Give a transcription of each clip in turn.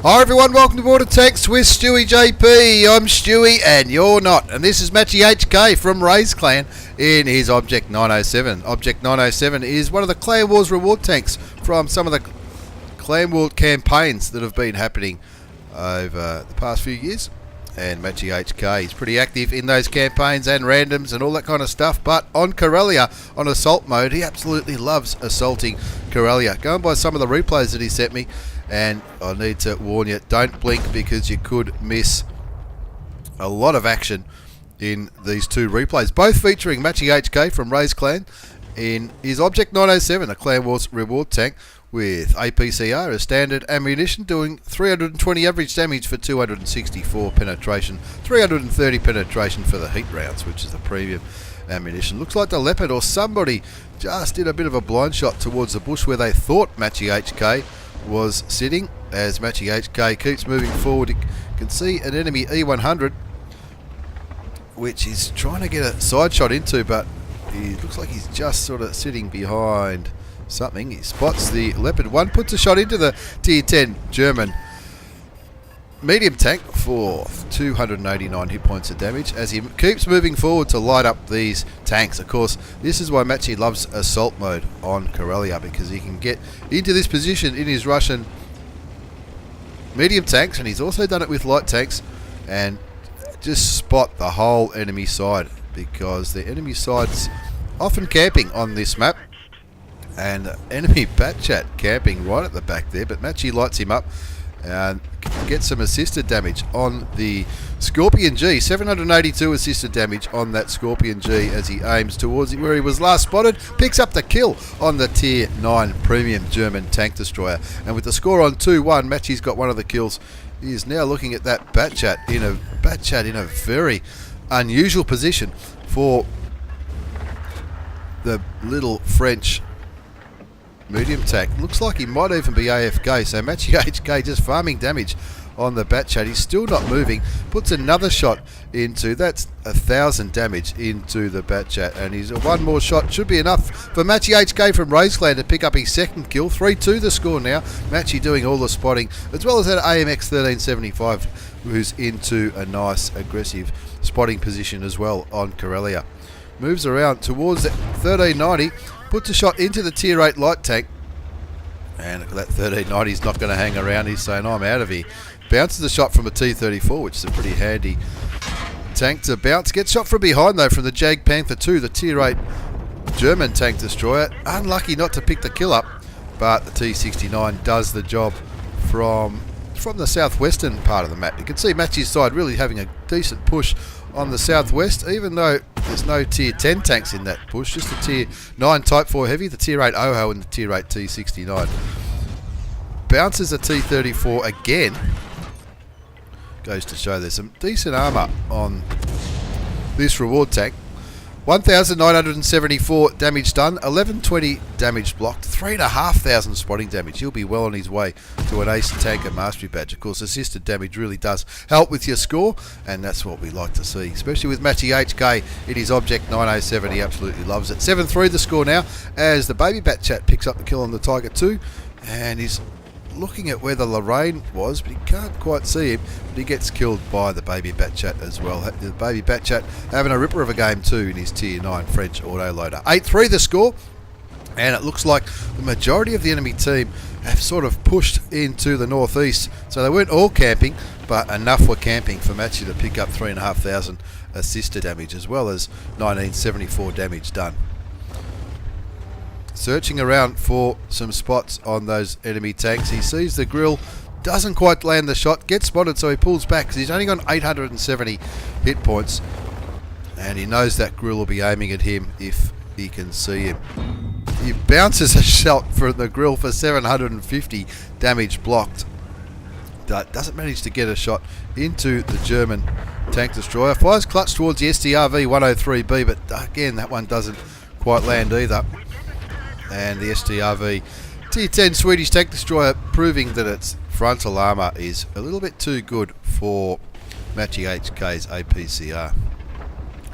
Hi everyone, welcome to Board of Tanks with stewiejp. I'm Stewie and you're not. And this is MatchyHK from Ray's clan in his Object 907. Object 907 is one of the Clan Wars reward tanks from some of the Clan War campaigns that have been happening over the past few years. And MatchyHK is pretty active in those campaigns and randoms and all that kind of stuff. But on Corellia, on assault mode, he absolutely loves assaulting Corellia. Going by some of the replays that he sent me, and I need to warn you, don't blink because you could miss a lot of action in these two replays, both featuring MatchyHK from Ray's clan in his Object 907, a Clan Wars reward tank with APCR as standard ammunition, doing 320 average damage for 264 penetration, 330 penetration for the heat rounds, which is the premium ammunition. Looks like the Leopard or somebody just did a bit of a blind shot towards the bush where they thought MatchyHK was sitting. As MatchyHK keeps moving forward, you can see an enemy E100 which he's trying to get a side shot into, but he looks like he's just sort of sitting behind something. He spots the Leopard 1, puts a shot into the tier 10 German medium tank for 289 hit points of damage as he keeps moving forward to light up these tanks. Of course, this is why Matchy loves assault mode on Corellia, because he can get into this position in his Russian medium tanks, and he's also done it with light tanks, and just spot the whole enemy side, because the enemy side's often camping on this map, and enemy Batchat camping right at the back there, but Matchy lights him up and gets some assisted damage on the Scorpion G. 782 assisted damage on that Scorpion G as he aims towards where he was last spotted. Picks up the kill on the tier 9 premium German tank destroyer. And with the score on 2-1, Matchy's got one of the kills. He is now looking at that Batchat in a very unusual position for the little French medium tank. Looks like he might even be AFK, so MatchyHK just farming damage on the Batchat. He's still not moving, puts another shot into, that's 1,000 damage into the Batchat, and he's one more shot should be enough for MatchyHK from Ray's clan to pick up his second kill. 3-2 the score now. Matchy doing all the spotting, as well as that AMX 1375 who's into a nice aggressive spotting position as well on Corellia. Moves around towards that 1390, puts a shot into the tier 8 light tank, and that 1390 is not going to hang around. He's saying, I'm out of here. Bounces a shot from a T34, which is a pretty handy tank to bounce. Gets shot from behind though from the Jag Panther 2, the tier 8 German tank destroyer. Unlucky not to pick the kill up, but the T69 does the job from the southwestern part of the map. You can see Matchy's side really having a decent push on the southwest, even though there's no tier 10 tanks in that push, just the tier 9 Type 4 heavy, the tier 8 OHO and the tier 8 T69. Bounces a T34 again. Goes to show there's some decent armour on this reward tank. 1,974 damage done, 1120 damage blocked, 3,500 spotting damage. He'll be well on his way to an Ace Tanker Mastery Badge. Of course, assisted damage really does help with your score, and that's what we like to see, especially with MatchyHK in his Object 907. He absolutely loves it. 7-3 the score now, as the baby Batchat picks up the kill on the Tiger 2, and he's looking at where the Lorraine was, but he can't quite see him, but he gets killed by the baby Batchat as well. The baby Batchat having a ripper of a game too in his tier 9 French autoloader. 8-3 the score, and it looks like the majority of the enemy team have sort of pushed into the northeast, so they weren't all camping, but enough were camping for Matchy to pick up 3,500 assisted damage, as well as 1974 damage done. Searching around for some spots on those enemy tanks. He sees the grill, doesn't quite land the shot, gets spotted, so he pulls back because he's only got 870 hit points, and he knows that grill will be aiming at him if he can see him. He bounces a shot for the grill for 750 damage blocked. Doesn't manage to get a shot into the German tank destroyer. Fires clutch towards the STRV 103B, but again that one doesn't quite land either. And the STRV tier 10 Swedish tank destroyer proving that its frontal armour is a little bit too good for MatchyHK's APCR.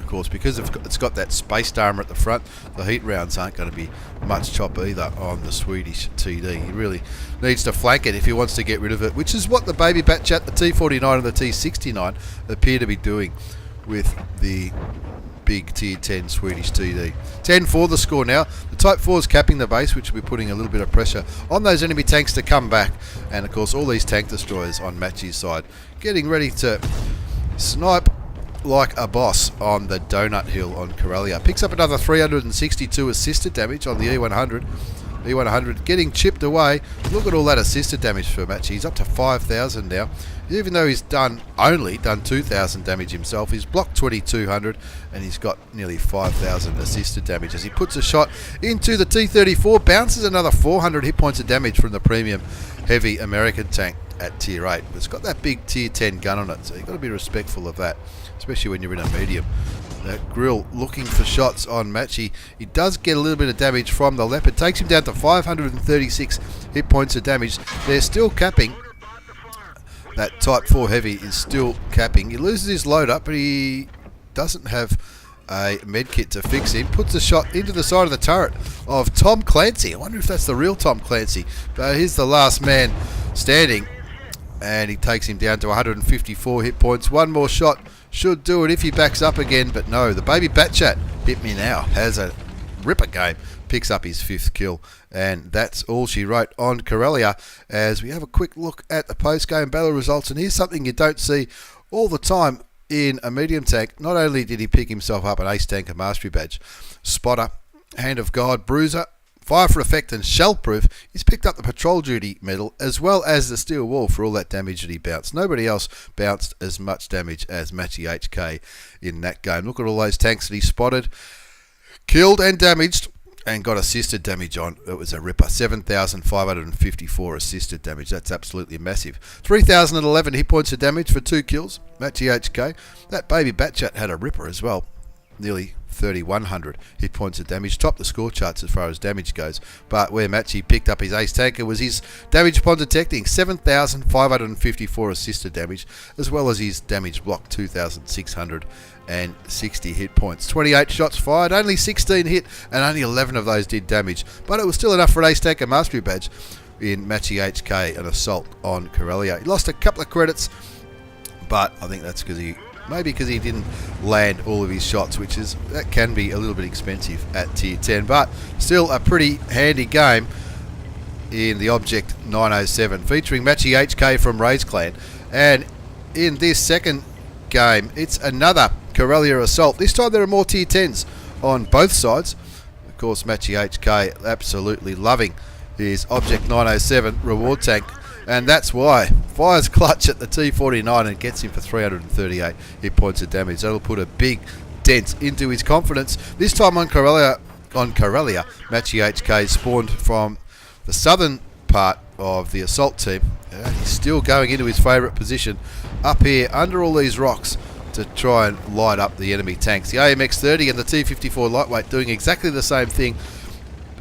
Of course, because it's got that spaced armour at the front, the heat rounds aren't going to be much chop either on the Swedish TD. He really needs to flank it if he wants to get rid of it, which is what the Baby Batchat, the T49 and the T69 appear to be doing with the big tier 10 Swedish TD. 10-4 the score now. The Type 4 is capping the base, which will be putting a little bit of pressure on those enemy tanks to come back. And of course all these tank destroyers on Matchy's side getting ready to snipe like a boss on the Donut Hill on Karelia. Picks up another 362 assisted damage on the E100. E100 getting chipped away. Look at all that assisted damage for Matchy. He's up to 5,000 now. Even though he's only done 2,000 damage himself, he's blocked 2,200 and he's got nearly 5,000 assisted damage as he puts a shot into the T34, bounces another 400 hit points of damage from the premium heavy American tank at tier 8. But it's got that big tier 10 gun on it, so you've got to be respectful of that, especially when you're in a medium. That grill looking for shots on Matchy. He does get a little bit of damage from the Leopard. Takes him down to 536 hit points of damage. They're still capping. That Type 4 Heavy is still capping. He loses his load up, but he doesn't have a medkit to fix him. Puts a shot into the side of the turret of Tom Clancy. I wonder if that's the real Tom Clancy. But he's the last man standing. And he takes him down to 154 hit points. One more shot should do it if he backs up again, but no, the Baby Batchat hit me now, has a ripper game, picks up his 5th kill, and that's all she wrote on Karelia. As we have a quick look at the post-game battle results, and here's something you don't see all the time in a medium tank. Not only did he pick himself up an Ace Tanker Mastery Badge, Spotter, Hand of God, Bruiser, Fire for Effect and Shell Proof, he's picked up the Patrol Duty medal as well as the Steel Wall for all that damage that he bounced. Nobody else bounced as much damage as MatchyHK in that game. Look at all those tanks that he spotted, killed and damaged, and got assisted damage on. It was a ripper. 7,554 assisted damage. That's absolutely massive. 3,011 hit points of damage for 2 kills. MatchyHK. That Baby Batchat had a ripper as well. Nearly 3,100 hit points of damage. Topped the score charts as far as damage goes. But where Matchy picked up his ace tanker was his damage upon detecting. 7,554 assisted damage, as well as his damage block 2,660 hit points. 28 shots fired, only 16 hit, and only 11 of those did damage. But it was still enough for an ace tanker mastery badge in MatchyHK, an assault on Karelia. He lost a couple of credits, but I think that's because he didn't land all of his shots, that can be a little bit expensive at tier 10, but still a pretty handy game in the Object 907 featuring MatchyHK from Raise Clan. And in this second game, it's another Karelia assault. This time there are more tier 10s on both sides. Of course, MatchyHK absolutely loving his Object 907 reward tank, and that's why fires clutch at the T49 and gets him for 338 hit points of damage. That'll put a big dent into his confidence. This time on Karelia, MatchyHK spawned from the southern part of the assault team. He's still going into his favourite position up here under all these rocks to try and light up the enemy tanks. The AMX-30 and the T-54 lightweight doing exactly the same thing,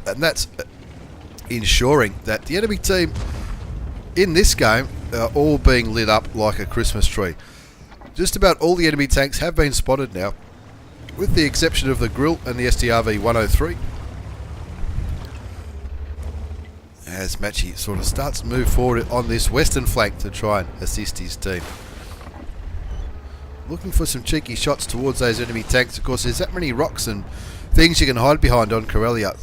and that's ensuring that the enemy team in this game are all being lit up like a Christmas tree. Just about all the enemy tanks have been spotted now, with the exception of the Grill and the STRV 103. As Matchy sort of starts to move forward on this western flank to try and assist his team. Looking for some cheeky shots towards those enemy tanks. Of course, there's that many rocks and things you can hide behind on Karelia.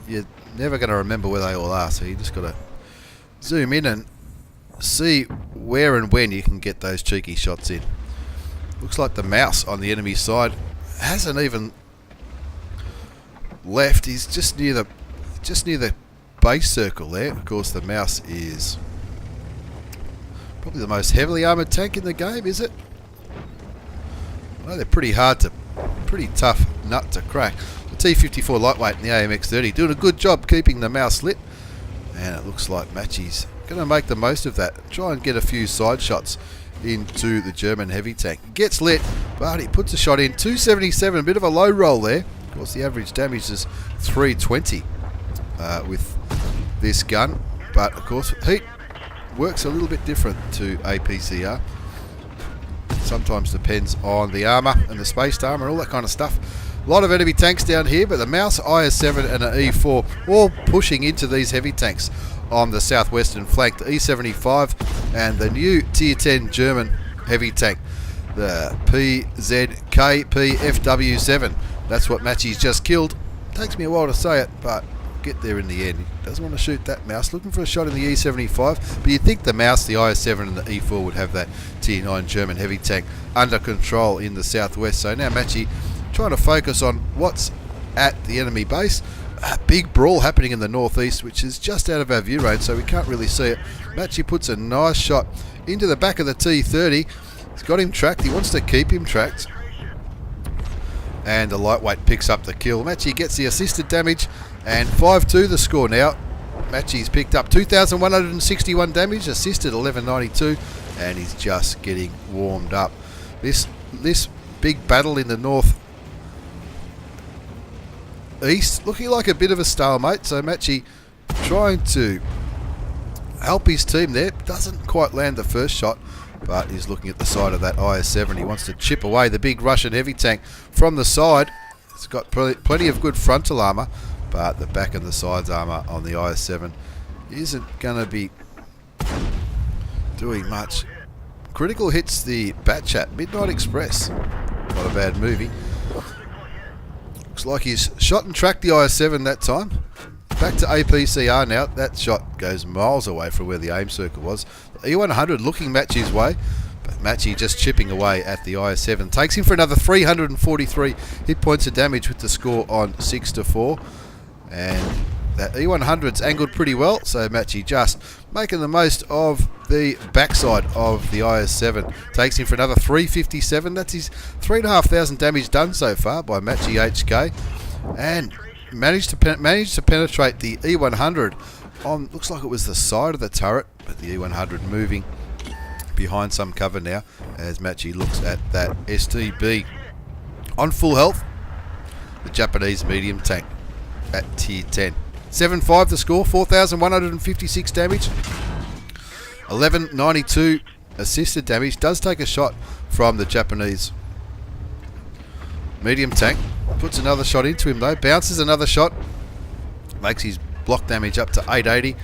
You're never going to remember where they all are, so you just got to zoom in and see where and when you can get those cheeky shots in. Looks like the mouse on the enemy side hasn't even left. He's just near the base circle there. Of course, the mouse is probably the most heavily armoured tank in the game, is it? Well, they're pretty tough nut to crack. The T-54 lightweight and the AMX-30 doing a good job keeping the mouse lit, and it looks like Matchy's going to make the most of that. Try and get a few side shots into the German heavy tank. Gets lit, but he puts a shot in. 277, a bit of a low roll there. Of course, the average damage is 320 with this gun, but of course, heat works a little bit different to APCR. sometimes depends on the armour and the spaced armour and all that kind of stuff. A lot of enemy tanks down here, but the Mouse, IS-7 and an E4 all pushing into these heavy tanks on the southwestern flank. The E-75 and the new Tier 10 German heavy tank, the PZK PFW7. That's what Matchy's just killed. Takes me a while to say it, but get there in the end. He doesn't want to shoot that Mouse, looking for a shot in the E-75, but you'd think the Mouse, the IS-7 and the E4 would have that Tier 9 German heavy tank under control in the southwest. So now Matchy trying to focus on what's at the enemy base. A big brawl happening in the northeast, which is just out of our view range, so we can't really see it. Matchy puts a nice shot into the back of the T-30. He's got him tracked. He wants to keep him tracked. And the lightweight picks up the kill. Matchy gets the assisted damage, and 5-2 the score now. Matchy's picked up 2,161 damage, assisted 1192, and he's just getting warmed up. This big battle in the north east looking like a bit of a stalemate, so Matchy trying to help his team there. Doesn't quite land the first shot, but he's looking at the side of that IS-7. He wants to chip away the big Russian heavy tank from the side. It's got plenty of good frontal armour, but the back and the sides armour on the IS-7 isn't going to be doing much. Critical hits the Batchat Midnight Express. Not a bad movie. Looks like he's shot and tracked the IS-7 that time. Back to APCR now. That shot goes miles away from where the aim circle was. The E100 looking Matchy's way, but Matchy just chipping away at the IS-7. Takes him for another 343 hit points of damage with the score on 6-4. And that E100's angled pretty well, so Matchy just making the most of the backside of the IS-7. Takes him for another 357. That's his 3,500 damage done so far by MatchyHK. And managed to penetrate the E100 on, looks like it was the side of the turret, but the E100 moving behind some cover now as Matchy looks at that STB. On full health, the Japanese medium tank at Tier 10. 7-5 the score, 4,156 damage, 1192 assisted damage. Does take a shot from the Japanese medium tank. Puts another shot into him though, bounces another shot, makes his block damage up to 880.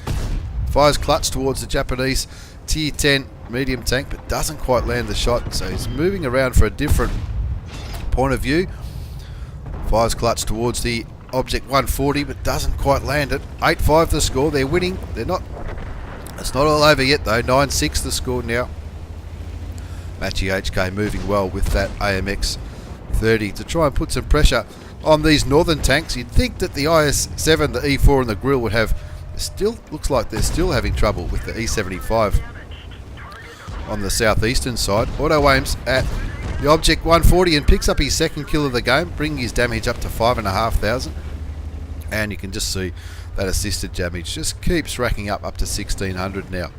Fires clutch towards the Japanese Tier 10 medium tank, but doesn't quite land the shot, so he's moving around for a different point of view. Fires clutch towards the Object 140, but doesn't quite land it. 8-5 the score. They're winning. They're not. It's not all over yet though. 9-6 the score now. MatchyHK moving well with that AMX 30 to try and put some pressure on these northern tanks. You'd think that the IS-7, the E4 and the Grill would have. Still looks like they're still having trouble with the E-75 on the southeastern side. Auto aims at the Object 140 and picks up his second kill of the game, bringing his damage up to 5,500. And you can just see that assisted damage just keeps racking up to 1,600 now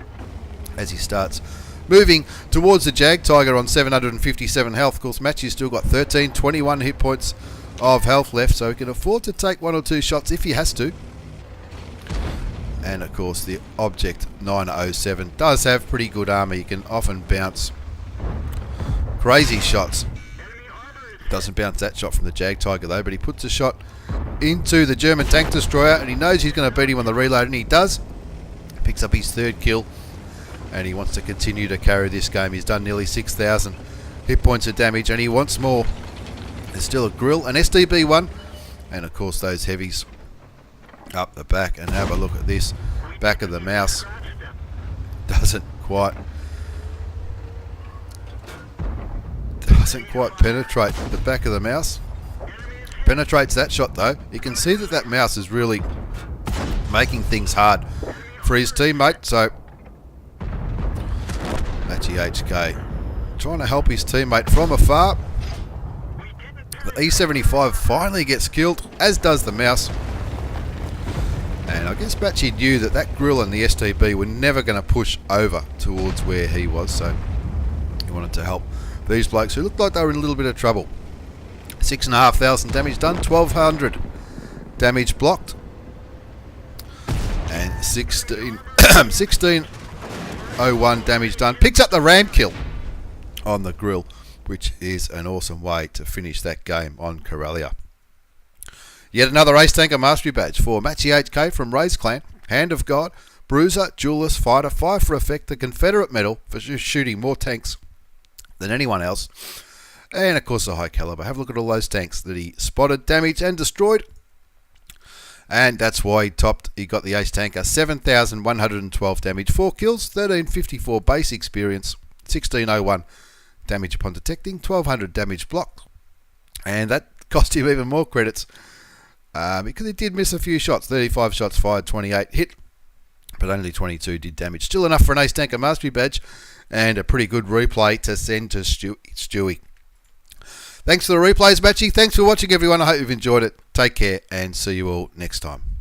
as he starts moving towards the Jag Tiger on 757 health. Of course, Matchy's still got 21 hit points of health left, so he can afford to take one or two shots if he has to. And of course, the Object 907 does have pretty good armour. You can often bounce crazy shots. Doesn't bounce that shot from the Jag Tiger though, but he puts a shot into the German tank destroyer, and he knows he's going to beat him on the reload, and he does. Picks up his third kill, and he wants to continue to carry this game. He's done nearly 6,000 hit points of damage, and he wants more. There's still a Grill, an SDB1, and of course those heavies up the back. And have a look at this back of the Mouse. Doesn't quite penetrate the back of the Mouse. Penetrates that shot though. You can see that that Mouse is really making things hard for his teammate. So MatchyHK trying to help his teammate from afar. The E-75 finally gets killed, as does the Mouse. And I guess Matchy knew that that Grill and the STB were never going to push over towards where he was, so he wanted to help these blokes who looked like they were in a little bit of trouble. 6,500 damage done, 1,200 damage blocked, and 1601 damage done. Picks up the ram kill on the grill, which is an awesome way to finish that game on Corellia. Yet another Ace Tanker Mastery Badge for MatchyHK from Rays Clan, Hand of God, Bruiser, Duelist, Fighter, 5 for effect, the Confederate Medal for shooting more tanks than anyone else, and of course the High Caliber. Have a look at all those tanks that he spotted, damaged and destroyed, and that's why he got the Ace Tanker. 7,112 damage, 4 kills, 1,354 base experience, 1,601 damage upon detecting, 1,200 damage block, and that cost him even more credits because he did miss a few shots. 35 shots fired, 28 hit, but only 22 did damage. Still enough for an Ace Tanker Mastery Badge, and a pretty good replay to send to Stewie. Thanks for the replays, Matchy. Thanks for watching, everyone. I hope you've enjoyed it. Take care, and see you all next time.